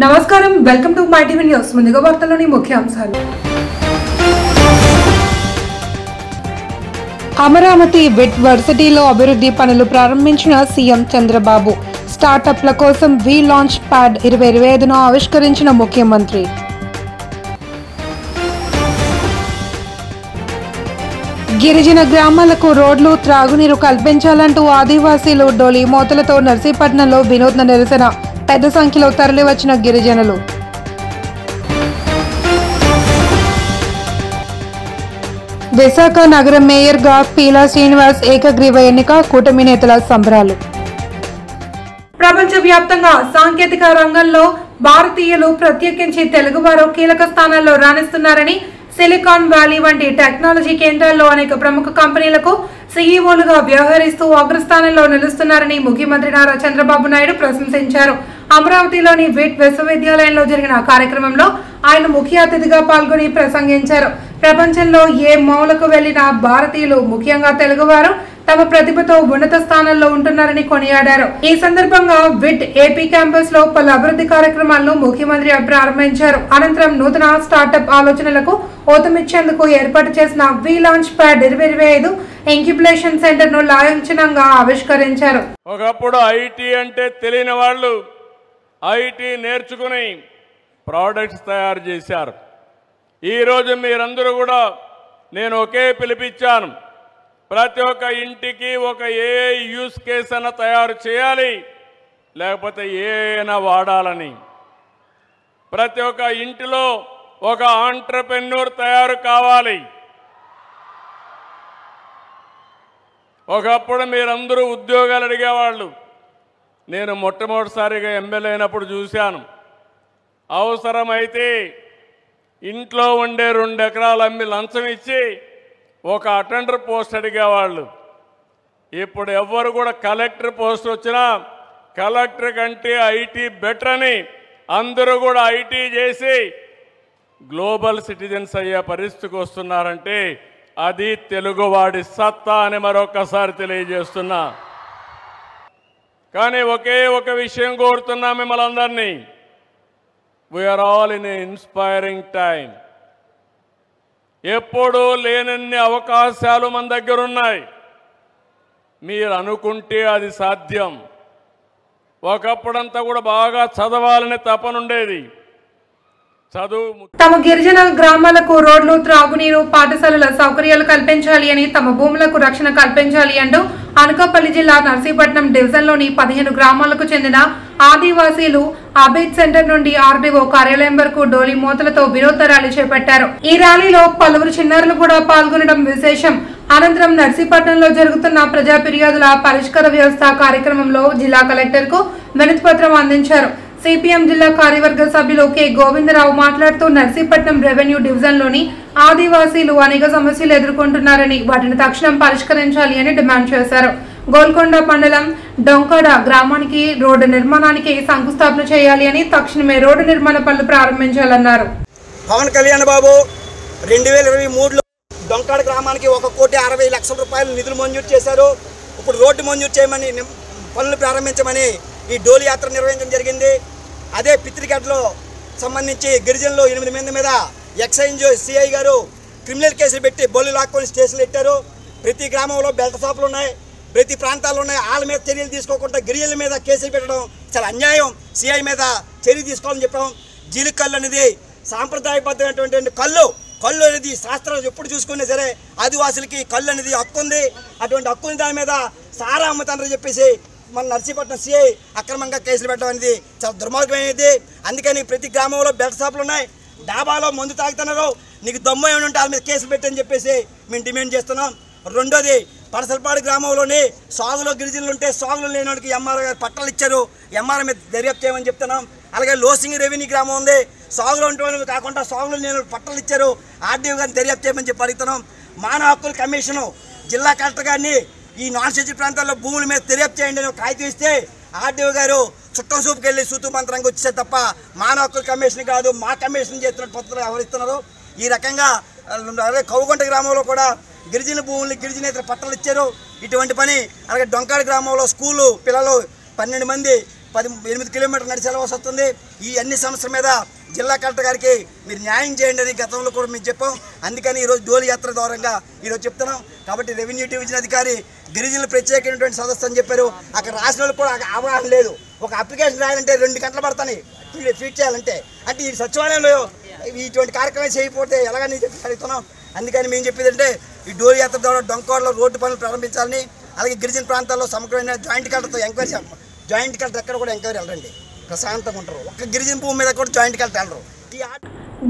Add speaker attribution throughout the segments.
Speaker 1: నమస్కారం, welcome to my TV news. ముందుగా వార్తల్లోని ముఖ్యాంశాలు. అమరావతి విట్ వర్సిటీలో అభివృద్ధి పనులు ప్రారంభించిన సీఎం చంద్రబాబు. స్టార్టప్ల కోసం వి లాంచ్ ప్యాడ్ 2025ను ఆవిష్కరించిన ముఖ్యమంత్రి. గిరిజన గ్రామాలకు రోడ్లు, త్రాగునీరు కల్పించాలంటూ ఆదివాసీలు డోలి మోతలతో నర్సీపట్నంలో వినూత్న నిరసన. పెద్ద సంఖ్యలో తరలివచ్చిన గిరిజనులు. విశాఖ నగర మేయర్గా పీలా శ్రీనివాస్ ఏకగ్రీవ ఎన్నిక. కూటమి నేతల సంబరాలు. ప్రపంచవ్యాప్తంగా సాంకేతిక రంగంలో భారతీయులు, ప్రత్యేకించి తెలుగువారు కీలక స్థానాల్లో రాణిస్తున్నారని, సిలికాన్ వ్యాలీ వంటి టెక్నాలజీ కేంద్రాల్లో అనేక ప్రముఖ కంపెనీలకు సీఈఓలుగా వ్యవహరిస్తూ అగ్రస్థానంలో నిలుస్తున్నారని ముఖ్యమంత్రి నారా చంద్రబాబు నాయుడు ప్రశంసించారు. అమరావతిలోని విట్ విశ్వవిద్యాలయంలో జరిగిన కార్యక్రమంలో ఆయన ముఖ్య అతిథిగా పాల్గొని ప్రసంగించారు. ప్రపంచంలో ఏ మూలకు వెళ్లిన భారతీయులు, ముఖ్యంగా తెలుగువారు తమ ప్రతిభతో ఉన్నత స్థానంలో ఉంటున్నారని కొనియాడారు. ఈ సందర్భంగా విట్ ఏపీ క్యాంపస్ లో పలు అభివృద్ధి కార్యక్రమాలను ముఖ్యమంత్రి ప్రారంభించారు. అనంతరం నూతన స్టార్టప్ ఆలోచనలకు ఊతమిచ్చేందుకు ఏర్పాటు చేసిన V launch pad 2025 incubation centre ను లాంఛనంగా ఆవిష్కరించారు.
Speaker 2: ఒకప్పుడు ఐటీ అంటే తెలియని వాళ్ళు ఐటీ నేర్చుకుని ప్రోడక్ట్స్ తయారు చేశారు. ఈరోజు మీరందరూ కూడా నేను ఒకే పిలిపించాను, ప్రతి ఒక్క ఇంటికి ఒక ఏఐ యూస్ కేస్ అన్న తయారు చేయాలి, లేకపోతే ఏఐనా వాడాలని. ప్రతి ఒక్క ఇంటిలో ఒక ఆంట్రప్రెన్యూర్ తయారు కావాలి. ఒకప్పుడు మీరందరూ ఉద్యోగాలు అడిగేవాళ్ళు. నేను మొట్టమొదటిసారిగా ఎమ్మెల్యే అయినప్పుడు చూశాను, అవసరమైతే ఇంట్లో ఉండే 2 ఎకరాలు అమ్మి లంచం ఇచ్చి ఒక అటెండర్ పోస్ట్ అడిగేవాళ్ళు. ఇప్పుడు ఎవ్వరు కూడా కలెక్టర్ పోస్ట్ వచ్చినా కలెక్టర్ కంటే ఐటీ బెటర్ అని అందరూ కూడా ఐటీ చేసి గ్లోబల్ సిటిజన్స్ అయ్యే పరిస్థితికి వస్తున్నారంటే అది తెలుగువాడి సత్తా అని మరొకసారి తెలియజేస్తున్నా. కానీ ఒకే ఒక విషయం కోరుతున్నా మిమ్మల్ని అందరినీ, we're all in a inspiring time. ఎప్పుడూ లేనన్ని అవకాశాలు మన దగ్గర ఉన్నాయి. మీరు అనుకుంటే అది సాధ్యం. ఒకప్పుడంతా కూడా బాగా చదవాలని తపనుండేది.
Speaker 1: తమ గిరిజన గ్రామాలకు రోడ్లు, త్రాగునీరు, పాఠశాలల సౌకర్యాలు కల్పించాలి అని, తమ భూములకు రక్షణ కల్పించాలి అంటూ అనకాపల్లి జిల్లా నర్సీపట్నం డివిజన్లోని 15 గ్రామాలకు చెందిన ఆదివాసీలు అబేద్ సెంటర్ నుండి ఆర్డీఓ కార్యాలయం వరకు డోలి మూతలతో వినూత్న ర్యాలీ చేపట్టారు. ఈ ర్యాలీలో పలువురు చిన్నారులు కూడా పాల్గొనడం విశేషం. అనంతరం నర్సీపట్నంలో జరుగుతున్న ప్రజా ఫిర్యాదుల పరిష్కార వ్యవస్థ కార్యక్రమంలో జిల్లా కలెక్టర్ కు వినతి పత్రం అందించారు. సిపిఎం జిల్లా కార్యవర్గ సభ్యులు కె గోవిందరావు మాట్లాడుతూ నర్సీపట్నం రెవెన్యూ డివిజన్లోని ఆదివాసీలు అనేక సమస్యలు ఎదుర్కొంటున్నారని, వాటిని తక్షణం పరిష్కరించాలి అని డిమాండ్ చేశారు. గోల్కొండ మండలం డొంకాడ గ్రామానికి రోడ్డు నిర్మాణానికి శంకుస్థాపన చేయాలి అని, తక్షణమే రోడ్డు నిర్మాణ పనులు ప్రారంభించాలన్నారు.
Speaker 3: పవన్ కళ్యాణ్ బాబు 2023లో డొంకాడ గ్రామానికి 1,60,00,000 రూపాయలు నిధులు మంజూరు చేశారు. ఇప్పుడు రోడ్డు మంజూరు చేయమని, పనులు ప్రారంభించమని ఈ డోలి యాత్ర నిర్వహించడం జరిగింది. అదే పిత్రిగడ్డలో సంబంధించి గిరిజనులు 8 మంది మీద ఎక్సైజ్ సిఐ గారు క్రిమినల్ కేసులు పెట్టి బొల్లు లాక్కొని స్టేషన్లు పెట్టారు. ప్రతి గ్రామంలో బెల్ట్ షాపులు ఉన్నాయి, ప్రతి ప్రాంతాల్లో ఉన్నాయి. వాళ్ళ మీద చర్యలు తీసుకోకుండా గిరిజనుల మీద కేసులు పెట్టడం చాలా అన్యాయం. సిఐ మీద చర్య తీసుకోవాలని చెప్పాం. జీలి కళ్ళు అనేది సాంప్రదాయబద్ధమైనటువంటి కళ్ళు అనేది శాస్త్రాలు ఎప్పుడు చూసుకున్నా సరే ఆదివాసులకి కళ్ళు అనేది హక్కు ఉంది. అటువంటి హక్కుని దాని మీద సారా అమ్ముతానని చెప్పేసి మన నర్సీపట్నం సిఐ అక్రమంగా కేసులు పెట్టడం అనేది చాలా దుర్మార్గమైనది. అందుకని ప్రతి గ్రామంలో బెల్ట్ షాపులు ఉన్నాయి, డాబాలో మందు తాగుతున్నారు. నీకు దమ్ము ఏమైనా ఉంటే వాళ్ళ మీద కేసులు పెట్టని చెప్పేసి మేము డిమాండ్ చేస్తున్నాం. రెండోది, పడసలపాడు గ్రామంలోని సాగులో గిరిజనులు ఉంటే సాగులు లేని వాడికి ఎంఆర్ఓ గారు పట్టాలు ఇచ్చారు. ఎంఆర్ఓ మీద దర్యాప్తు చేయమని చెప్తున్నాం. అలాగే లోసింగ్ రెవెన్యూ గ్రామం ఉంది, సాగులో ఉంటే కాకుండా సాగులు లేని పట్టాలు ఇచ్చారు. ఆర్డీఓ గారిని దర్యాప్తు చేయమని చెప్పి అడుగుతున్నాం. మానవ హక్కుల కమిషను జిల్లా కలెక్టర్ గారిని ఈ నాన్ షెడ్యూల్ ప్రాంతాల్లో భూముల మీద దర్యాప్తు చేయండి అని కాగితం ఇస్తే ఆర్డీఓ గారు చుట్టం చూపుకి వెళ్ళి సూతు మంత్రంగా వచ్చేసారు తప్ప మానవ హక్కుల కమిషన్ కాదు, మా కమిషన్ చేస్తున్నట్టు పత్రాలు వ్యవహరిస్తున్నారు. ఈ రకంగా కౌగుంట గ్రామంలో కూడా గిరిజన భూములు గిరిజనేతర పట్టాలు ఇచ్చారు. ఇటువంటి పని అలాగే డొంకాడ గ్రామంలో స్కూలు పిల్లలు 12 మంది 8 కిలోమీటర్లు నడిచి వెళ్ళవలసి వస్తుంది. ఈ అన్ని సమస్యల మీద జిల్లా కలెక్టర్ గారికి మీరు న్యాయం చేయండి అని గతంలో కూడా మేము చెప్పాం. అందుకని ఈరోజు డోలి యాత్ర ద్వారంగా ఈరోజు చెప్తున్నాం. కాబట్టి రెవెన్యూ డివిజన్ అధికారి గిరిజనులు ప్రత్యేకమైనటువంటి సదస్సు అని చెప్పారు. అక్కడ రాసిన వాళ్ళకి కూడా అవగాహన లేదు. ఒక అప్లికేషన్ రాయాలంటే 2 గంటలు పడతాయి ఫీట్ చేయాలంటే. అంటే ఈ సచివాలయంలో ఇటువంటి కార్యక్రమం చేయకపోతే ఎలాగని చెప్పి అడుగుతున్నాం. అందుకని మేము చెప్పేది అంటే ఈ డోలి యాత్ర ద్వారా డొంకోడలో రోడ్డు పనులు ప్రారంభించాలని, అలాగే గిరిజన ప్రాంతాల్లో సమగ్రమైన జాయింట్ కలెక్టర్తో ఎంక్వైరీ చేస్తాం. జాయింట్ కలెక్టర్ ఎక్కడ కూడా ఎంక్వైరీ వెళ్ళండి, ప్రశాంతంగా ఉంటారు. ఒక్క గిరిజన భూమి మీద కూడా జాయింట్ కలెక్టర్ వెళ్ళరు.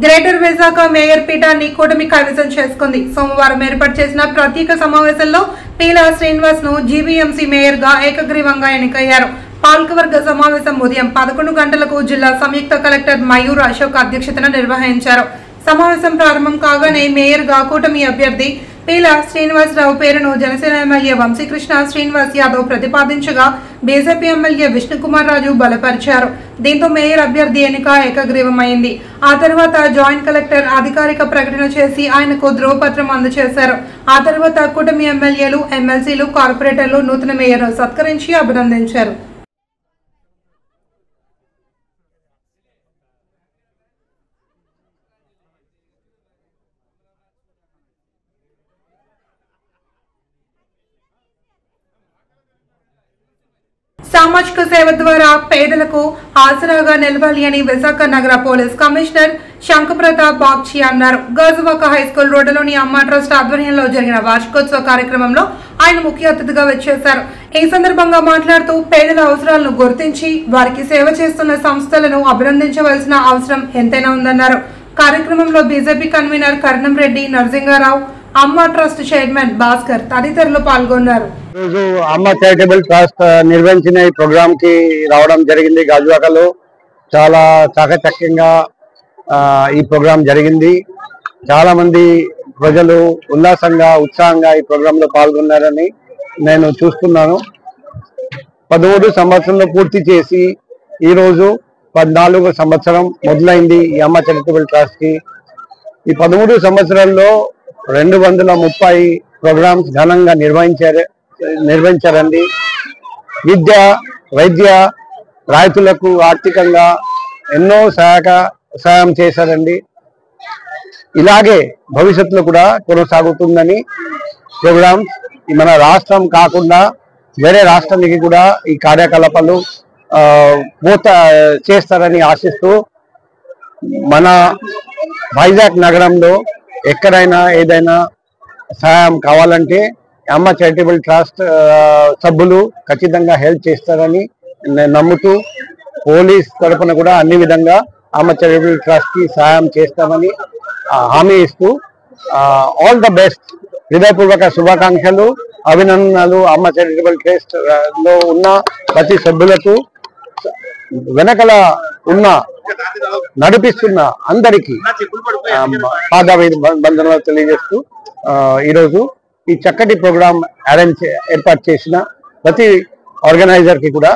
Speaker 1: గ్రేటర్ విశాఖ మేయర్ పీఠాన్ని కూటమి కైవసం చేసుకుంది. సోమవారం ఏర్పాటు చేసిన ప్రత్యేక సమావేశంలో పీలా శ్రీనివాస్ ను జీవీఎంసీ మేయర్ గా ఏకగ్రీవంగా ఎన్నికయ్యారు. పాలకవర్గ సమావేశం ఉదయం 11 గంటలకు జిల్లా సంయుక్త కలెక్టర్ మయూర్ అశోక్ అధ్యక్షతన నిర్వహించారు. సమావేశం ప్రారంభం కాగానే మేయర్ గా కూటమి అభ్యర్థి పీలా శ్రీనివాసరావు పేరును జనసేన ఎమ్మెల్యే వంశీకృష్ణ శ్రీనివాస్ యాదవ్ ప్రతిపాదించగా బీజేపీ ఎమ్మెల్యే విష్ణుకుమార్ రాజు బలపరిచారు. దీంతో మేయర్ అభ్యర్థి ఎన్నిక ఏకగ్రీవమైంది. ఆ తర్వాత జాయింట్ కలెక్టర్ అధికారిక ప్రకటన చేసి ఆయనకు ధ్రువపత్రం అందజేశారు. ఆ తర్వాత కూటమి ఎమ్మెల్యేలు, ఎమ్మెల్సీలు, కార్పొరేటర్లు నూతన మేయర్ను సత్కరించి అభినందించారు. సామాజిక సేవ ద్వారా పేదలకు ఆసరాగా నిలవాలి అని విశాఖ నగర పోలీస్ కమిషనర్ శంఖప్రతాప్ బాగ్చి అన్నారు. గాజువాక హైస్కూల్ రోడ్డులోని అమ్మ ట్రస్ట్ ఆధ్వర్యంలో జరిగిన వార్షికోత్సవ కార్యక్రమంలో ఆయన ముఖ్య అతిథిగా వచ్చేశారు. ఈ సందర్భంగా మాట్లాడుతూ పేదల అవసరాలను గుర్తించి వారికి సేవ చేస్తున్న సంస్థలను అభినందించవలసిన అవసరం ఎంతైనా ఉందన్నారు. కార్యక్రమంలో బీజేపీ కన్వీనర్ కర్ణం రెడ్డి, నరసింగారావు, అమ్మ ట్రస్ట్ చైర్మన్ భాస్కర్ తదితరులు పాల్గొన్నారు.
Speaker 4: ఈరోజు అమ్మ చారిటబుల్ ట్రస్ట్ నిర్వహించిన ఈ ప్రోగ్రామ్ కి రావడం జరిగింది. గాజువాకలో చాలా చాకచక్యంగా ఈ ప్రోగ్రాం జరిగింది. చాలా మంది ప్రజలు ఉల్లాసంగా, ఉత్సాహంగా ఈ ప్రోగ్రామ్ లో పాల్గొన్నారని నేను చూస్తున్నాను. 13 సంవత్సరంలో పూర్తి చేసి ఈ రోజు 14వ సంవత్సరం మొదలైంది ఈ అమ్మ చారిటబుల్ ట్రస్ట్ కి. ఈ 13 సంవత్సరాల్లో 230 ప్రోగ్రామ్స్ ఘనంగా నిర్వహించారండి. విద్య, వైద్య, రైతులకు ఆర్థికంగా ఎన్నో సహాయం చేశారండి. ఇలాగే భవిష్యత్తులో కూడా కొనసాగుతుందని ప్రోగ్రామ్స్ మన రాష్ట్రం కాకుండా వేరే రాష్ట్రానికి కూడా ఈ కార్యకలాపాలు చేస్తారని ఆశిస్తూ మన వైజాగ్ నగరంలో ఎక్కడైనా ఏదైనా సహాయం కావాలంటే అమ్మ చారిటబుల్ ట్రస్ట్ సభ్యులు ఖచ్చితంగా హెల్ప్ చేస్తారని నమ్ముతూ పోలీస్ తరఫున కూడా అన్ని విధంగా అమ్మ చారిటబుల్ ట్రస్ట్ కి సహాయం చేస్తామని హామీ ఇస్తూ ఆల్ ద బెస్ట్, హృదయపూర్వక శుభాకాంక్షలు, అభినందనలు. అమ్మ చారిటబుల్ ట్రస్ట్ లో ఉన్న ప్రతి సభ్యులకు, వెనకల ఉన్న నడిపిస్తున్న అందరికీ పాదాభివందనలు తెలియజేస్తూ ఈరోజు ఈ చక్కటి ప్రోగ్రాం ఏర్పాటు చేసిన ప్రతి ఆర్గనైజర్ కి కూడా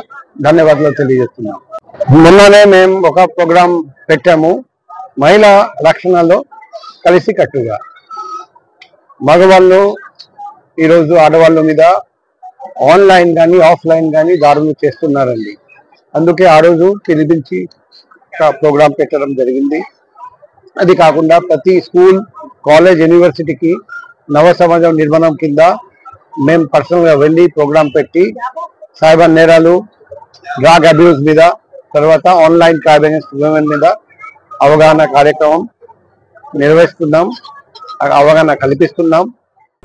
Speaker 4: ధన్యవాదాలు తెలియజేస్తున్నాం. మొన్ననే మేము ఒక ప్రోగ్రాం పెట్టాము, మహిళా రక్షణలో కలిసి కట్టుగా. మగవాళ్ళు ఈరోజు ఆడవాళ్ళ మీద ఆన్లైన్ కానీ ఆఫ్లైన్ కానీ దాడులు చేస్తున్నారండి. అందుకే ఆ రోజు పిలిపించి ప్రోగ్రాం పెట్టడం జరిగింది. అది కాకుండా ప్రతి స్కూల్, కాలేజ్, యూనివర్సిటీకి నవ సమాజం నిర్మాణం కింద మేము పర్సనల్గా వెళ్ళి ప్రోగ్రాం పెట్టి సైబర్ నేరాలు, డ్రగ్ అబ్యూస్ మీద, తర్వాత ఆన్లైన్ క్రైమ్ అగైన్స్ట్ విమెన్ మీద అవగాహన కార్యక్రమం నిర్వహిస్తున్నాం, అవగాహన కల్పిస్తున్నాం.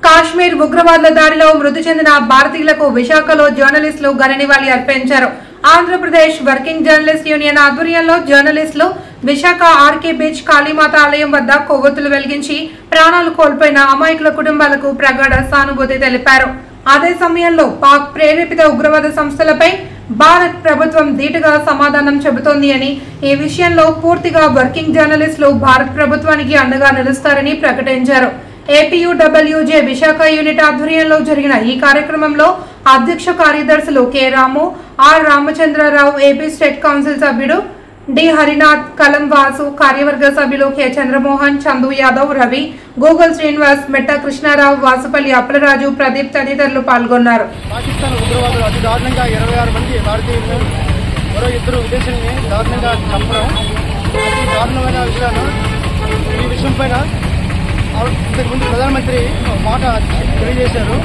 Speaker 1: కాశ్మీర్ ఉగ్రవాదుల దాడిలో మృతి చెందిన భారతీయులకు విశాఖలో జర్నలిస్టులు ఘన నివాళి అర్పించారు. ఆంధ్రప్రదేశ్ వర్కింగ్ జర్నలిస్ట్ యూనియన్ ఆధ్వర్యంలో జర్నలిస్టులు విశాఖ ఆర్కే బీచ్ కాళీమాత ఆలయం వద్ద కొవ్వొత్తులు వెలిగించి ప్రాణాలు కోల్పోయిన అమాయకుల కుటుంబాలకు ప్రగాఢ సానుభూతి తెలిపారు. అదే సమయంలో పాక్ ప్రేరేపిత ఉగ్రవాద సంస్థలపై భారత్ ప్రభుత్వం ధీటుగా సమాధానం చెబుతోంది అని, ఈ విషయంలో పూర్తిగా వర్కింగ్ జర్నలిస్టులు భారత్ ప్రభుత్వానికి అండగా నిలుస్తారని ప్రకటించారు. ఏపీయూడబ్ల్యూజే విశాఖ యూనిట్ ఆధ్వర్యంలో జరిగిన ఈ కార్యక్రమంలో అధ్యక్ష కార్యదర్శులు K Ramu, R Ramachandrarao, AP state council సభ్యుడు డి హరినాథ్, కలం వాసు, కార్యవర్గ సభ్యులు కె చంద్రమోహన్, చందు యాదవ్, రవి, గూగల్ శ్రీనివాస్, మెట్టా కృష్ణారావు, వాసుపల్లి అప్పలరాజు, ప్రదీప్ తదితరులు పాల్గొన్నారు.
Speaker 5: పాకిస్తాన్ ఉగ్రవాదులు అతి దారుణంగా 26 మంది భారతీయులను మరో ఇద్దరు విదేశీయుల్ని దారుణంగా చంపడం అతి దారుణమైన విషయాలు. ఈ విషయం పైన ఇంతకుముందు ప్రధానమంత్రి మాట తెలియజేశారు.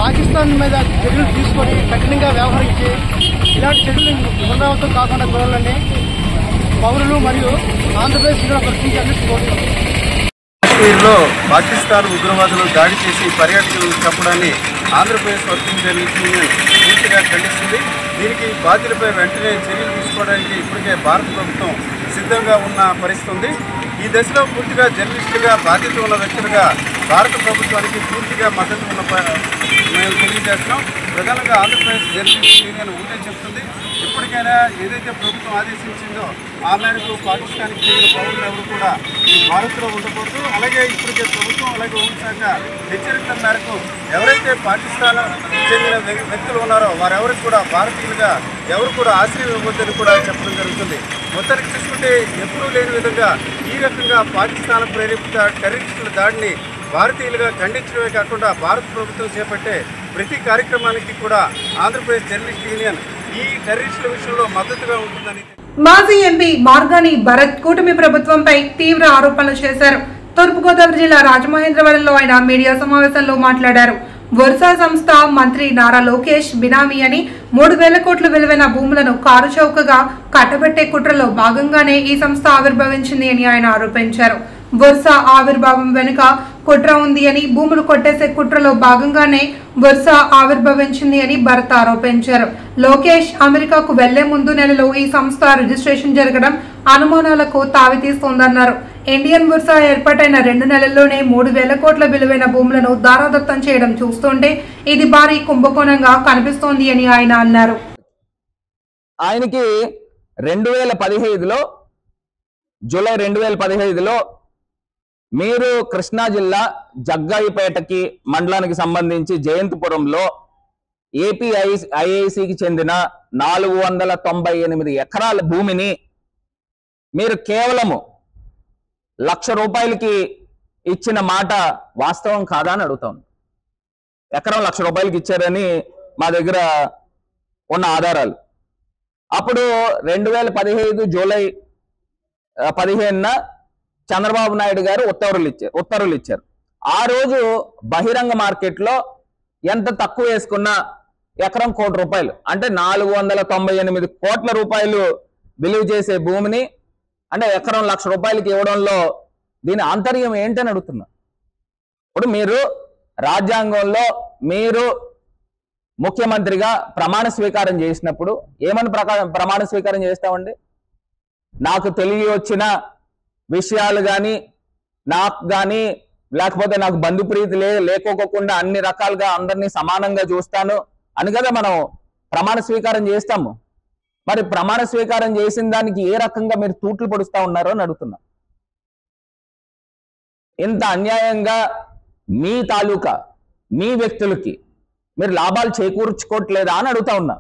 Speaker 5: పాకిస్తాన్ మీద చర్యలు తీసుకొని కఠినంగా వ్యవహరించి ఇలాంటి చర్యలు పునరావృతం కాకుండా చూడాలని పౌరులు మరియు ఆంధ్రప్రదేశ్ పరిస్థితి అన్నిటి కోరుతున్నారు.
Speaker 6: కాశ్మీర్లో పాకిస్తాన్ ఉగ్రవాదులు దాడి చేసి పర్యాటకులను చంపడాన్ని ఆంధ్రప్రదేశ్ వర్కింగ్ జర్నలిస్ట్ యూనియన్ పూర్తిగా ఖండిస్తుంది. దీనికి బాధ్యులపై వెంటనే చర్యలు తీసుకోవడానికి ఇప్పటికే భారత ప్రభుత్వం సిద్ధంగా ఉన్న పరిస్థితి ఉంది. ఈ దశలో పూర్తిగా జర్నలిస్టులుగా బాధ్యత ఉన్న వ్యక్తులుగా భారత ప్రభుత్వానికి పూర్తిగా మద్దతు ఉన్న మేము తెలియజేస్తున్నాం. ప్రధానంగా ఆంధ్రప్రదేశ్ జర్నలిస్ట్ యూనియన్ ఒకటే చెప్తుంది, ఇప్పటికైనా ఏదైతే ప్రభుత్వం ఆదేశించిందో ఆ మేరకు పాకిస్తాన్కి చెందిన పౌరులు ఎవరు కూడా ఈ భారత్లో ఉండకూడదు. అలాగే ఇప్పటికే ప్రభుత్వం అలాగే హోంశాఖ హెచ్చరికల మేరకు ఎవరైతే పాకిస్తాన్ చెందిన వ్యక్తులు ఉన్నారో వారెవరికి కూడా భారతీయులుగా ఎవరు కూడా ఆశ్రయం ఇవ్వద్దని కూడా చెప్పడం జరుగుతుంది. మొత్తానికి చూసుకుంటే ఎప్పుడూ లేని విధంగా ఈ రకంగా పాకిస్తాన్ ప్రేరేపిత టెర్రరిస్టుల దాడిని భారతీయులుగా ఖండించడమే కాకుండా భారత ప్రభుత్వం చేపట్టే ప్రతి కార్యక్రమానికి కూడా ఆంధ్రప్రదేశ్ జర్నలిస్ట్ యూనియన్ ఈ టెర్రరిస్టుల విషయంలో మద్దతుగా ఉంటుందని
Speaker 1: మాజీ ఎంపీ మార్గాని భరత్ కూటమి ప్రభుత్వంపై తీవ్ర ఆరోపణలు చేశారు. తూర్పుగోదావరి జిల్లా రాజమహేంద్రవరంలో ఆయన మీడియా సమావేశంలో మాట్లాడారు. వర్సా సంస్థ మంత్రి నారా లోకేష్ బినామీ అని 3,000 కోట్ల విలువైన భూములను కారు చౌకగా కట్టబెట్టే కుట్రలో భాగంగానే ఈ సంస్థ ఆవిర్భవించింది అని ఆయన ఆరోపించారు. వర్సా ఆవిర్భావం వెనుక కుట్ర ఉంది అని, భూములు కొట్టేసే కుట్రలో భాగంగానే వర్సా ఆవిర్భవించింది అని భరత్ ఆరోపించారు. లోకేష్ అమెరికాకు వెళ్లే ముందు నెలలో ఈ సంస్థ రిజిస్ట్రేషన్ జరగడం అనుమానాలకు తావితీస్తోందన్నారు. ఇండియన్ వర్సా ఏర్పాటైన 2 నెలల్లోనే 3,000 కోట్ల విలువైన భూములను దారాదత్తం చేయడం చూస్తుంటే ఇది భారీ కుంభకోణంగా కనిపిస్తోంది అని ఆయన అన్నారు.
Speaker 7: ఆయనకి 2015లో జూలై 2015లో మీరు కృష్ణా జిల్లా జగ్గాయిపేటకి మండలానికి సంబంధించి జయంతిపురంలో ఏపీఐఐసికి చెందిన 498 ఎకరాల భూమిని మీరు కేవలము ₹1,00,000 ఇచ్చిన మాట వాస్తవం కాదా అని అడుగుతాను. ఎకరం ₹1,00,000 ఇచ్చారని మా దగ్గర ఉన్న ఆధారాలు. అప్పుడు 2015 జూలై 15న చంద్రబాబు నాయుడు గారు ఉత్తర్వులు ఇచ్చారు. ఆ రోజు బహిరంగ మార్కెట్లో ఎంత తక్కువ వేసుకున్నా ఎకరం ₹1,00,00,000 అంటే 498 కోట్ల రూపాయలు విలువ చేసే భూమిని అంటే ఎకరం ₹1,00,000 ఇవ్వడంలో దీని ఆంతర్యం ఏంటని అడుగుతున్నా. ఇప్పుడు మీరు రాజ్యాంగంలో మీరు ముఖ్యమంత్రిగా ప్రమాణ స్వీకారం చేసినప్పుడు ఏమని ప్రమాణ స్వీకారం చేస్తామండి? నాకు తెలియవచ్చిన విషయాలు కానీ నాకు కానీ లేకపోతే నాకు బంధుప్రీతి లేకోకుండా అన్ని రకాలుగా అందరినీ సమానంగా చూస్తాను అని కదా మనం ప్రమాణ స్వీకారం చేస్తాము. మరి ప్రమాణ స్వీకారం చేసిన దానికి ఏ రకంగా మీరు తూట్లు పొడుస్తా ఉన్నారో అని అడుగుతున్నా. ఇంత అన్యాయంగా మీ తాలూకా మీ వ్యక్తులకి మీరు లాభాలు చేకూర్చుకోవట్లేదా అని అడుగుతా ఉన్నా.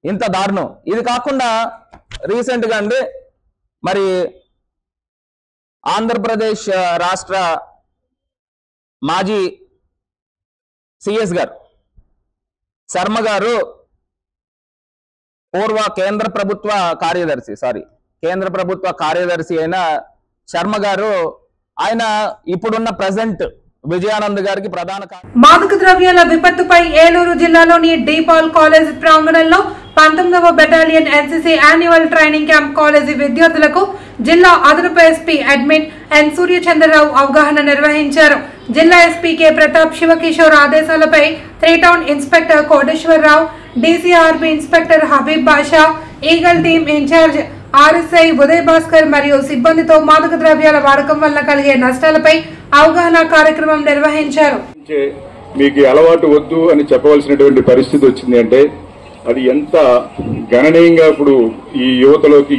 Speaker 7: ఇంత దారుణం. ఇది కాకుండా రీసెంట్గా అండి మరి ఆంధ్రప్రదేశ్ రాష్ట్ర మాజీ సిఎస్ గారు శర్మ గారు పూర్వ కేంద్ర ప్రభుత్వ కార్యదర్శి అయిన శర్మ గారు ఆయన ఇప్పుడున్న ప్రెజెంట్ విజయానంద్ గారికి ప్రధాన
Speaker 1: మాదక ద్రవ్యాల విపత్తుపై ఏలూరు జిల్లాలోని డీపాల్ కాలేజ్ ప్రాంగణంలో 19వ battalion NCC annual training camp college విద్యార్థులకు జిల్లా అదనపు ఎస్పీ అడ్మిన్ ఎన్ సూర్యచంద్రరావు అవగాహన నిర్వహించారు. జిల్లా ఎస్పీ కె ప్రతాప్ శివకిషోర్ ఆదేశాలపై 3 town inspector Koteswararao, DCRB inspector Habeeb Basha, eagle team incharge RSI Uday Bhaskar మరియు సిబ్బందితో మాదక ద్రవ్యాల వాడకం వల్ల కలిగే నష్టాలపై అవగాహన కార్యక్రమం నిర్వహించారు.
Speaker 8: మీకు అలవాటు వద్దు అని చెప్పవలసినటువంటి పరిస్థితి వచ్చింది అంటే అది ఎంత గణనీయంగా ఇప్పుడు ఈ యూత్లోకి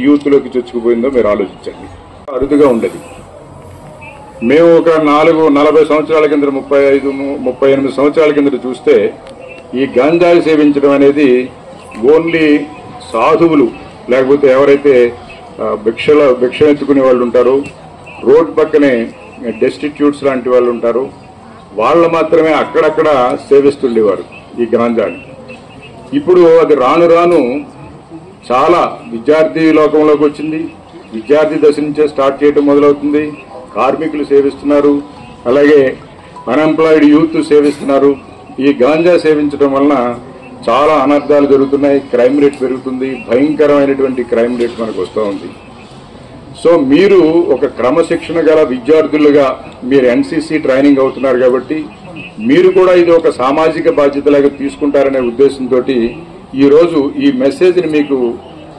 Speaker 8: చొచ్చుకుపోయిందో మీరు ఆలోచించండి. అరుదుగా ఉండదు. మేము ఒక 40 సంవత్సరాల కింద 38 సంవత్సరాల కింద చూస్తే ఈ గంజాయి సేవించడం అనేది ఓన్లీ సాధువులు లేకపోతే ఎవరైతే భిక్ష ఎత్తుకునే వాళ్ళు ఉంటారో, రోడ్ పక్కనే డెస్టిట్యూట్స్ లాంటి వాళ్ళు ఉంటారు, వాళ్ళు మాత్రమే అక్కడక్కడ సేవిస్తుండేవారు ఈ గాంజాని. ఇప్పుడు అది రాను రాను చాలా విద్యార్థి లోకంలోకి వచ్చింది. విద్యార్థి దశ నుంచే స్టార్ట్ చేయడం మొదలవుతుంది. కార్మికులు సేవిస్తున్నారు, అలాగే అన్ఎంప్లాయిడ్ యూత్ సేవిస్తున్నారు. ఈ గాంజా సేవించడం వలన చాలా అనర్థాలు జరుగుతున్నాయి. క్రైమ్ రేట్ పెరుగుతుంది, భయంకరమైనటువంటి క్రైమ్ రేట్ మనకు వస్తూ ఉంది. సో మీరు ఒక క్రమశిక్షణ గల విద్యార్థులుగా మీరు ఎన్సీసీ ట్రైనింగ్ అవుతున్నారు కాబట్టి మీరు కూడా ఇది ఒక సామాజిక బాధ్యతలాగా తీసుకుంటారనే ఉద్దేశంతో ఈరోజు ఈ మెసేజ్ని మీకు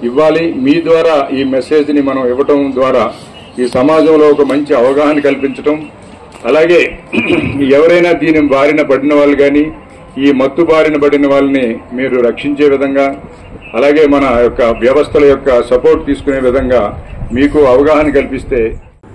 Speaker 8: ఇవ్వాలి. మీ ద్వారా ఈ మెసేజ్ని మనం ఇవ్వటం ద్వారా ఈ సమాజంలో ఒక మంచి అవగాహన కల్పించటం, అలాగే ఎవరైనా దీని బారిన పడిన వాళ్ళు కానీ ఈ మత్తు బారిన పడిన వాళ్ళని మీరు రక్షించే విధంగా, అలాగే మన యొక్క వ్యవస్థల యొక్క సపోర్ట్ తీసుకునే విధంగా మీకు అవగాహన కల్పిస్తే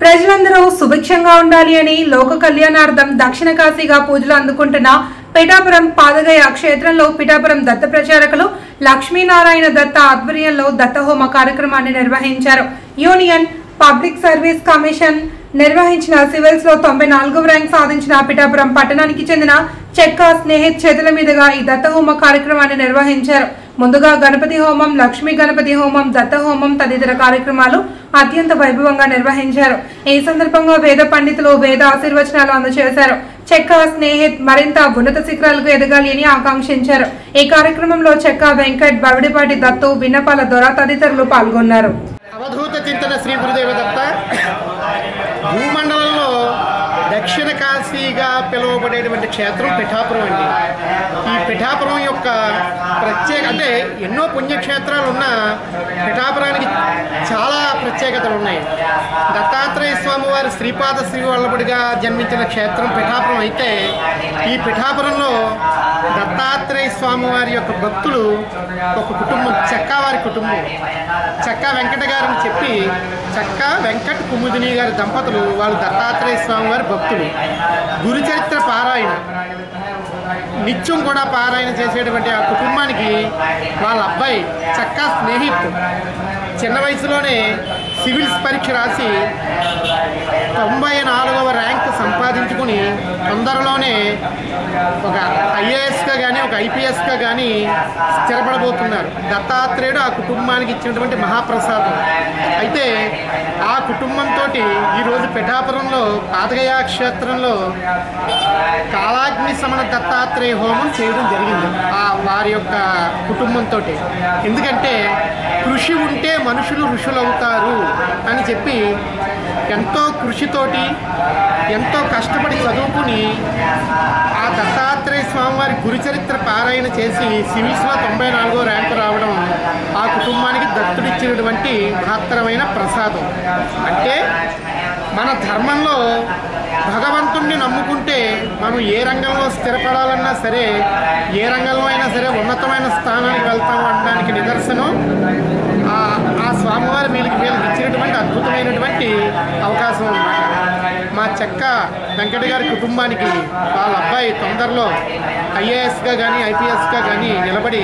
Speaker 1: ప్రజలందరూ సుభిక్షంగా ఉండాలి అని లోక కళ్యాణార్థం దక్షిణ కాశీగా పూజలు అందుకుంటున్న పిఠాపురం పాదగయ క్షేత్రంలో పిఠాపురం దత్త ప్రచారకులు లక్ష్మీనారాయణ దత్త ఆధ్వర్యంలో దత్తహోమ కార్యక్రమాన్ని నిర్వహించారు. యూనియన్ పబ్లిక్ సర్వీస్ కమిషన్ నిర్వహించిన సివిల్స్ లో 94వ ర్యాంక్ సాధించిన పిఠాపురం పట్టణానికి చెందిన చెక్కా స్నేహిత్ చేతుల మీదుగా ఈ దత్తహోమ కార్యక్రమాన్ని నిర్వహించారు. ముందుగా గణపతి హోమం, లక్ష్మీ గణపతి హోమం, దత్త హోమం తదితర కార్యక్రమాలు అత్యంత వైభవంగా నిర్వహించారు. ఈ సందర్భంగా వేద పండితులు వేద ఆశీర్వచనాలు అందజేశారు. చెక్కా స్నేహిత్ మరింత ఉన్నత శిఖరాలకు ఎదగాలి అని ఆకాంక్షించారు. ఈ కార్యక్రమంలో చెక్కా వెంకట్, బవిడిపాటి దత్తు, విన్నపాల దొర తదితరులు పాల్గొన్నారు.
Speaker 5: అవధూత చింతన శ్రీ గురుదేవ దత్త భూమండలంలో దక్షిణ కాశీగా పిలువబడేటువంటి క్షేత్రం పిఠాపురం అండి. ఈ పిఠాపురం యొక్క ప్రత్యేక అంటే ఎన్నో పుణ్యక్షేత్రాలు ఉన్న పిఠాపురానికి చాలా ప్రత్యేకతలు ఉన్నాయి. దత్తాత్రేయ స్వామి వారి శ్రీపాద శ్రీవల్లభుడిగా జన్మించిన క్షేత్రం పిఠాపురం అయితే ఈ పిఠాపురంలో దత్తాత్రేయ స్వామి వారి యొక్క భక్తులు ఒక కుటుంబం, చెక్కా వారి కుటుంబం, చెక్కా వెంకట గారిని చెప్పి చెక్కా వెంకట్ కుముదిని గారి దంపతులు వాళ్ళు దత్తాత్రేయ స్వామి వారి భక్తులు. గురుచరిత్ర పారాయణ నిత్యం కూడా పారాయణ చేసేటువంటి ఆ కుటుంబానికి వాళ్ళ అబ్బాయి చెక్కా స్నేహిత్ చిన్న వయసులోనే సివిల్స్ పరీక్ష రాసి 94వ ర్యాంక్ సంపాదించుకుని తొందరలోనే ఒక ఐఏఎస్గా కానీ ఒక ఐపీఎస్గా కానీ స్థిరపడబోతున్నారు. దత్తాత్రేయుడు ఆ కుటుంబానికి ఇచ్చినటువంటి మహాప్రసాదం. అయితే ఆ కుటుంబంతో ఈరోజు పిఠాపురంలో పాదగయ క్షేత్రంలో కాలాగ్ని సమణ దత్తాత్రేయ హోమం చేయడం జరిగింది వారి యొక్క కుటుంబంతో. ఎందుకంటే కృషి ఉంటే మనుషులు ఋషులవుతారు అని చెప్పి ఎంతో కృషితోటి ఎంతో కష్టపడి చదువుకుని ఆ దత్తాత్రేయ స్వామివారి గురుచరిత్ర పారాయణ చేసి సివిల్స్లో 94వ ర్యాంకు రావడం ఆ కుటుంబానికి దత్తుడిచ్చినటువంటి మహత్తరమైన ప్రసాదం. అంటే మన ధర్మంలో భగవంతుణ్ణి నమ్ముకుంటే మనం ఏ రంగంలో స్థిరపడాలన్నా సరే, ఏ రంగంలో అయినా సరే ఉన్నతమైన స్థానానికి వెళ్తాం అనడానికి నిదర్శనం ఆ స్వామివారి వీళ్ళకి ఇచ్చినటువంటి అద్భుతమైనటువంటి అవకాశం అన్నమాట. మా చెక్కా వెంకట గారి కుటుంబానికి వాళ్ళ అబ్బాయి తొందరలో ఐఏఎస్గా కానీ ఐపీఎస్గా కానీ నిలబడి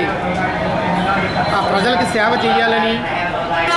Speaker 5: ఆ ప్రజలకు సేవ చేయాలని.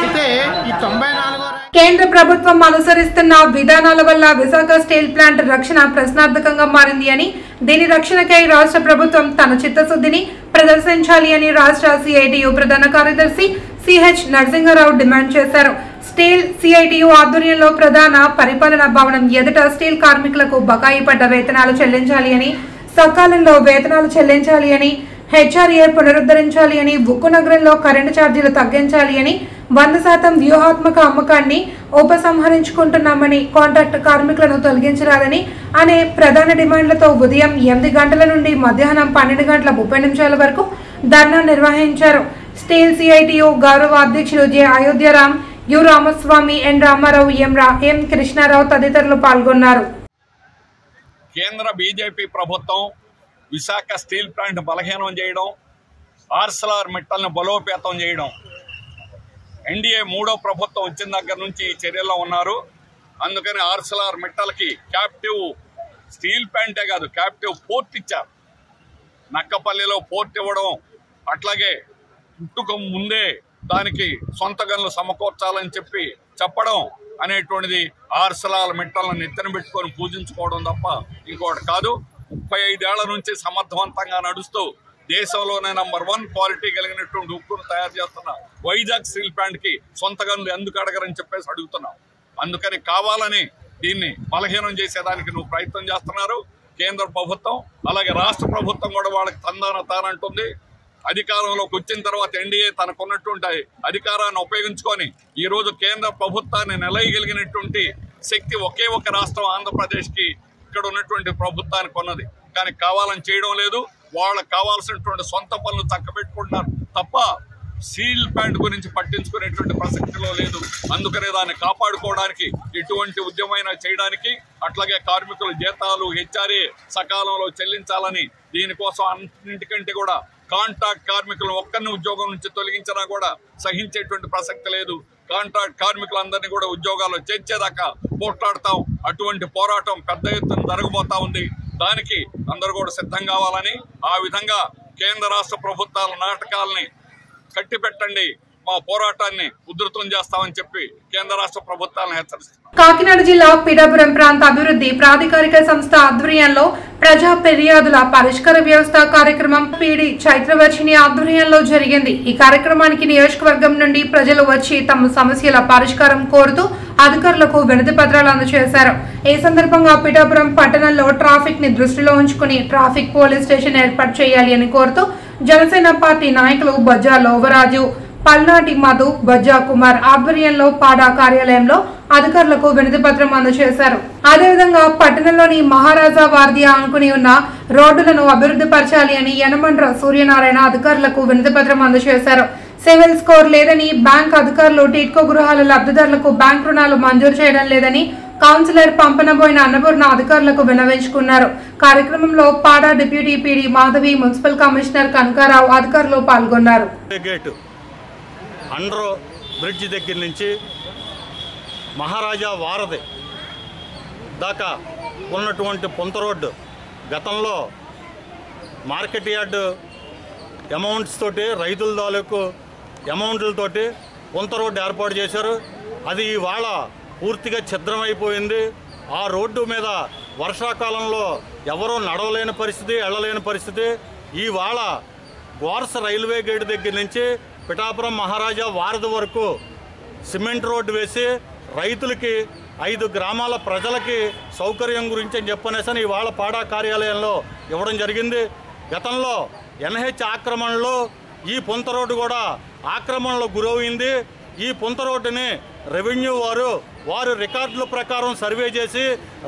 Speaker 5: అయితే ఈ 94వ
Speaker 1: కేంద్ర ప్రభుత్వం అనుసరిస్తున్న విధానాల వల్ల విశాఖ స్టీల్ ప్లాంట్ రక్షణ ప్రశ్నార్థకంగా మారింది అని, దీని రక్షణకై రాష్ట్ర ప్రభుత్వం తన చిత్తశుద్ధిని ప్రదర్శించాలి అని రాష్ట్ర సిఐటియు ప్రధాన కార్యదర్శి సిహెచ్ నరసింహారావు డిమాండ్ చేశారు. స్టీల్ సిఐటియు ఆధ్వర్యంలో ప్రధాన పరిపాలనా భవనం ఎదుట స్టీల్ కార్మికులకు బకాయి పడ్డ వేతనాలు చెల్లించాలి అని, సకాలంలో వేతనాలు చెల్లించాలి అని, హెచ్ఆర్ఏ పునరుద్ధరించాలి అని, ఉక్కు నగరంలో కరెంటు ఛార్జీలు తగ్గించాలి అని, 100% వ్యూహాత్మక అమ్మకాన్ని ఉపసంహరించుకుంటున్నామని, కాంట్రాక్ట్ కార్మికులను తొలగించాలని అనే ప్రధాన డిమాండ్లతో ఉదయం 8 గంటల నుండి మధ్యాహ్నం 12 గంటల 30 నిమిషాల వరకు ధర్నా నిర్వహించారు. స్టీల్ సిఐటియు గౌరవ అధ్యక్షులు జె అయోధ్యరామ్, యు రామస్వామి, ఎన్ రామారావు, ఎం కృష్ణారావు తదితరులు పాల్గొన్నారు.
Speaker 9: కేంద్ర బీజేపీ ప్రభుత్వం విశాఖ స్టీల్ ప్లాంట్ బలహీనం చేయడం, ఆర్సెలర్ మిట్టల్ని బలోపేతం చేయడం, ఎన్డీఏ 3వ ప్రభుత్వం వచ్చిన దగ్గర నుంచి ఈ చర్యల్లో ఉన్నారు. అందుకని ఆర్సెలర్ మిట్టల్కి క్యాప్టివ్ స్టీల్ ప్లాంటే కాదు క్యాప్టివ్ పోర్ట్ ఇచ్చారు. నక్కపల్లిలో పోర్ట్ ఇవ్వడం, అట్లాగే పుట్టుక ముందే దానికి సొంత గనులు సమకూర్చాలని చెప్పడం అనేటువంటిది ఆర్సెలర్ మిట్టల్ని నెత్తిన పెట్టుకొని పూజించుకోవడం తప్ప ఇంకోటి కాదు. 35 ఏళ్ల నుంచి సమర్థవంతంగా నడుస్తూ దేశంలోనే #1 క్వాలిటీ కలిగినటువంటి ఉక్కును తయారు చేస్తున్న వైజాగ్ స్టీల్ ప్లాంట్కి సొంత గనులు ఎందుకు అడగరని చెప్పేసి అడుగుతున్నాం. అందుకని కావాలని దీన్ని బలహీనం చేసేదానికి నువ్వు ప్రయత్నం చేస్తున్నారు కేంద్ర ప్రభుత్వం. అలాగే రాష్ట్ర ప్రభుత్వం కూడా వాళ్ళకి తానంటుంది. అధికారంలోకి వచ్చిన తర్వాత ఎన్డీఏ తనకున్నటువంటి అధికారాన్ని ఉపయోగించుకొని ఈ రోజు కేంద్ర ప్రభుత్వాన్ని నిలయగలిగినటువంటి శక్తి ఒకే ఒక రాష్ట్రం ఆంధ్రప్రదేశ్కి ఇక్కడ ఉన్నటువంటి ప్రభుత్వానికి ఉన్నది. కానీ కావాలని చేయడం లేదు. వాళ్ళకి కావాల్సినటువంటి సొంత పనులు చక్కబెట్టుకుంటున్నారు తప్ప స్టీల్ ప్లాంట్ గురించి పట్టించుకునేటువంటి ప్రసక్తిలో లేదు. అందుకనే దాన్ని కాపాడుకోవడానికి ఎటువంటి ఉద్యమైనా చేయడానికి, అట్లాగే కార్మికుల జీతాలు హెచ్ఆర్ఏ సకాలంలో చెల్లించాలని, దీనికోసం అన్నింటికంటే కూడా కాంట్రాక్ట్ కార్మికులను ఒక్కరిని ఉద్యోగం నుంచి తొలగించినా కూడా సహించేటువంటి ప్రసక్తి లేదు. కాంట్రాక్ట్ కార్మికులందరినీ కూడా ఉద్యోగాల్లో చేర్చేదాకా పోట్లాడతాం. అటువంటి పోరాటం పెద్ద ఎత్తున జరగబోతా ఉంది. దానికి అందరూ కూడా సిద్ధం కావాలని, ఆ విధంగా కేంద్ర రాష్ట్ర ప్రభుత్వాల నాటకాలని కట్టిపెట్టండి, మా పోరాటాన్ని ఉధృతం చేస్తామని చెప్పి కేంద్ర రాష్ట్ర ప్రభుత్వాలను హెచ్చరిస్తున్నారు.
Speaker 1: కాకినాడ జిల్లా పిఠాపురం ప్రాంత అభివృద్ధి ప్రాధికారిక సంస్థ ఆధ్వర్యంలో ప్రజా ఫిర్యాదుల పరిష్కార వ్యవస్థ కార్యక్రమం పీడి చైత్రవర్షిణి ఆధ్వర్యంలో జరిగింది. ఈ కార్యక్రమానికి నియోజకవర్గం నుండి ప్రజలు వచ్చి తమ సమస్యల పరిష్కారం కోరుతూ అధికారులకు వినతి పత్రాలు అందజేశారు. ఈ సందర్భంగా పిఠాపురం పట్టణంలో ట్రాఫిక్ ని దృష్టిలో ఉంచుకుని ట్రాఫిక్ పోలీస్ స్టేషన్ ఏర్పాటు చేయాలి అని కోరుతూ జనసేన పార్టీ నాయకులు బొజ్జా లోవరాజు, పల్నాటి మధు, బొజ్జా కుమార్ ఆధ్వర్యంలో పాడా కార్యాలయంలో అధికారులకు వినతి పత్రం అందజేశారు. అదేవిధంగా పట్టణంలోని మహారాజా వార్ది ఆనుకుని ఉన్న రోడ్డులను అభివృద్ధి పరచాలి అని యనమండ్ర సూర్యనారాయణ అధికారులకు వినతి పత్రం అందజేశారు. సివిల్ స్కోర్ లేదని బ్యాంక్ అధికారులు టిట్కో గృహాల లబ్ధిదారులకు బ్యాంక్ రుణాలు మంజూరు చేయడం లేదని కౌన్సిలర్ పంపనబోయిన అన్నపూర్ణ అధికారులకు విన్నవించుకున్నారు. కార్యక్రమంలో PADA deputy PD Madhavi, municipal commissioner Kanakarao అధికారులు పాల్గొన్నారు.
Speaker 10: అండర్ బ్రిడ్జ్ దగ్గర నుంచి మహారాజా వారధి దాకా ఉన్నటువంటి పొంత రోడ్డు గతంలో మార్కెట్ యార్డు అమౌంట్స్ తోటి, రైతుల తాలూకు అమౌంట్లతోటి పొంత రోడ్డు ఏర్పాటు చేశారు. అది ఇవాళ పూర్తిగా ఛిద్రమైపోయింది. ఆ రోడ్డు మీద వర్షాకాలంలో ఎవరూ నడవలేని పరిస్థితి, వెళ్ళలేని పరిస్థితి. ఇవాళ గోర్స్ రైల్వే గేట్ దగ్గర నుంచి పిఠాపురం మహారాజా వారధి వరకు సిమెంట్ రోడ్డు వేసి రైతులకి 5 గ్రామాల ప్రజలకి సౌకర్యం గురించి అని చెప్పనేసని ఇవాళ పాడా కార్యాలయంలో ఇవ్వడం జరిగింది. గతంలో ఎన్హెచ్ ఆక్రమణలో ఈ పొంత రోడ్డు కూడా ఆక్రమణలో గురవుయింది. ఈ పొంత రోడ్డుని రెవెన్యూ వారు రికార్డుల ప్రకారం సర్వే చేసి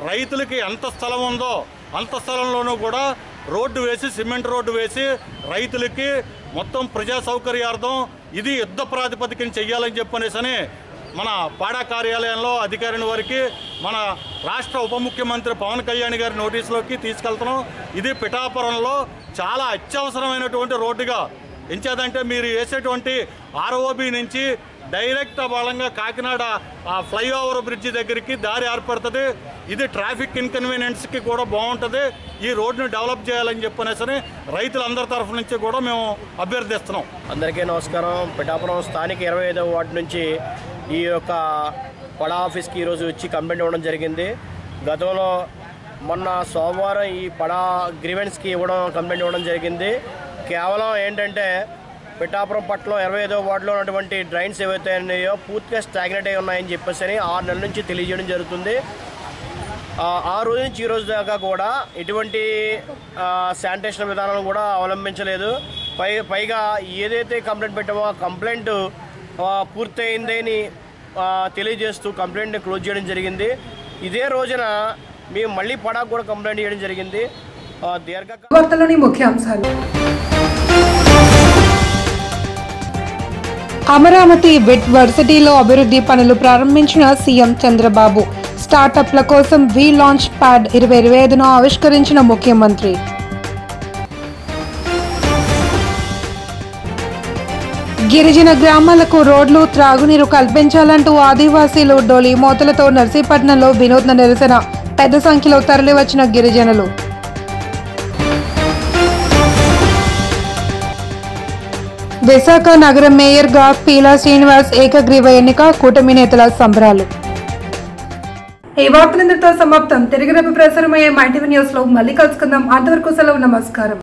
Speaker 10: రైతులకి ఎంత స్థలం ఉందో అంత స్థలంలోనూ కూడా రోడ్డు వేసి, సిమెంట్ రోడ్డు వేసి రైతులకి మొత్తం ప్రజా సౌకర్యార్థం ఇది యుద్ధ ప్రాతిపదికన చెయ్యాలని చెప్పనేసని మన పాడా కార్యాలయంలో అధికారిని వారికి మన రాష్ట్ర ఉప ముఖ్యమంత్రి పవన్ కళ్యాణ్ గారి నోటీసులోకి తీసుకెళ్తున్నాం. ఇది పిఠాపురంలో చాలా అత్యవసరమైనటువంటి రోడ్డుగా ఎంచేదంటే మీరు వేసేటువంటి ఆర్ఓబి నుంచి డైరెక్ట్ బలంగా కాకినాడ ఆ ఫ్లైఓవర్ బ్రిడ్జి దగ్గరికి దారి ఏర్పడుతుంది. ఇది ట్రాఫిక్ ఇన్కన్వీనియన్స్కి కూడా బాగుంటుంది. ఈ రోడ్డును డెవలప్ చేయాలని చెప్పనేసని రైతులందరి తరఫు నుంచి కూడా మేము అభ్యర్థిస్తున్నాం.
Speaker 11: అందరికీ నమస్కారం. పిఠాపురం స్థానిక 25వ వార్డు నుంచి ఈ యొక్క పడా ఆఫీస్కి ఈరోజు వచ్చి కంప్లైంట్ ఇవ్వడం జరిగింది. గతంలో మొన్న సోమవారం ఈ పడా గ్రీవెన్స్కి కంప్లైంట్ ఇవ్వడం జరిగింది. కేవలం ఏంటంటే పిఠాపురం పట్టణం 25వ వార్డులో ఉన్నటువంటి డ్రైన్స్ ఏవైతే ఉన్నాయో పూర్తిగా స్టాగ్నేట్ అయి ఉన్నాయని చెప్పేసి 6 నెలల నుంచి తెలియజేయడం జరుగుతుంది. ఆ రోజు నుంచి ఈ రోజు దాకా కూడా ఎటువంటి శానిటేషన్ విధానం కూడా అవలంబించలేదు. పైగా ఏదైతే కంప్లైంట్ పెట్టామో ఆ కంప్లైంట్ పూర్తయిందని తెలియజేస్తూ కంప్లైంట్ని క్లోజ్ చేయడం జరిగింది. ఇదే రోజున మేము మళ్ళీ పడాకు కూడా కంప్లైంట్ చేయడం జరిగింది.
Speaker 1: వార్తలోని ముఖ్యాంశాలు. అమరావతి విట్ వర్సిటీలో అభివృద్ధి పనులు ప్రారంభించిన సీఎం చంద్రబాబు. స్టార్టప్ల కోసం వి లాంచ్ ప్యాడ్ 2025ను ఆవిష్కరించిన ముఖ్యమంత్రి. గిరిజన గ్రామాలకు రోడ్లు, త్రాగునీరు కల్పించాలంటూ ఆదివాసీలు డోలి మోతలతో నర్సీపట్నంలో వినూత్న నిరసన. పెద్ద సంఖ్యలో తరలివచ్చిన గిరిజనులు. విశాఖ నగర మేయర్గా పీలా శ్రీనివాస్ ఏకగ్రీవ ఎన్నిక. కూటమి నేతల సంబరాలు. ఈ వార్తలందరితో సమాప్తం. తిరిగి రేపు ప్రసారమయ్యే మైటీవీ న్యూస్ లో మళ్ళీ కలుసుకుందాం. అంతవరకు సెలవు. నమస్కారం.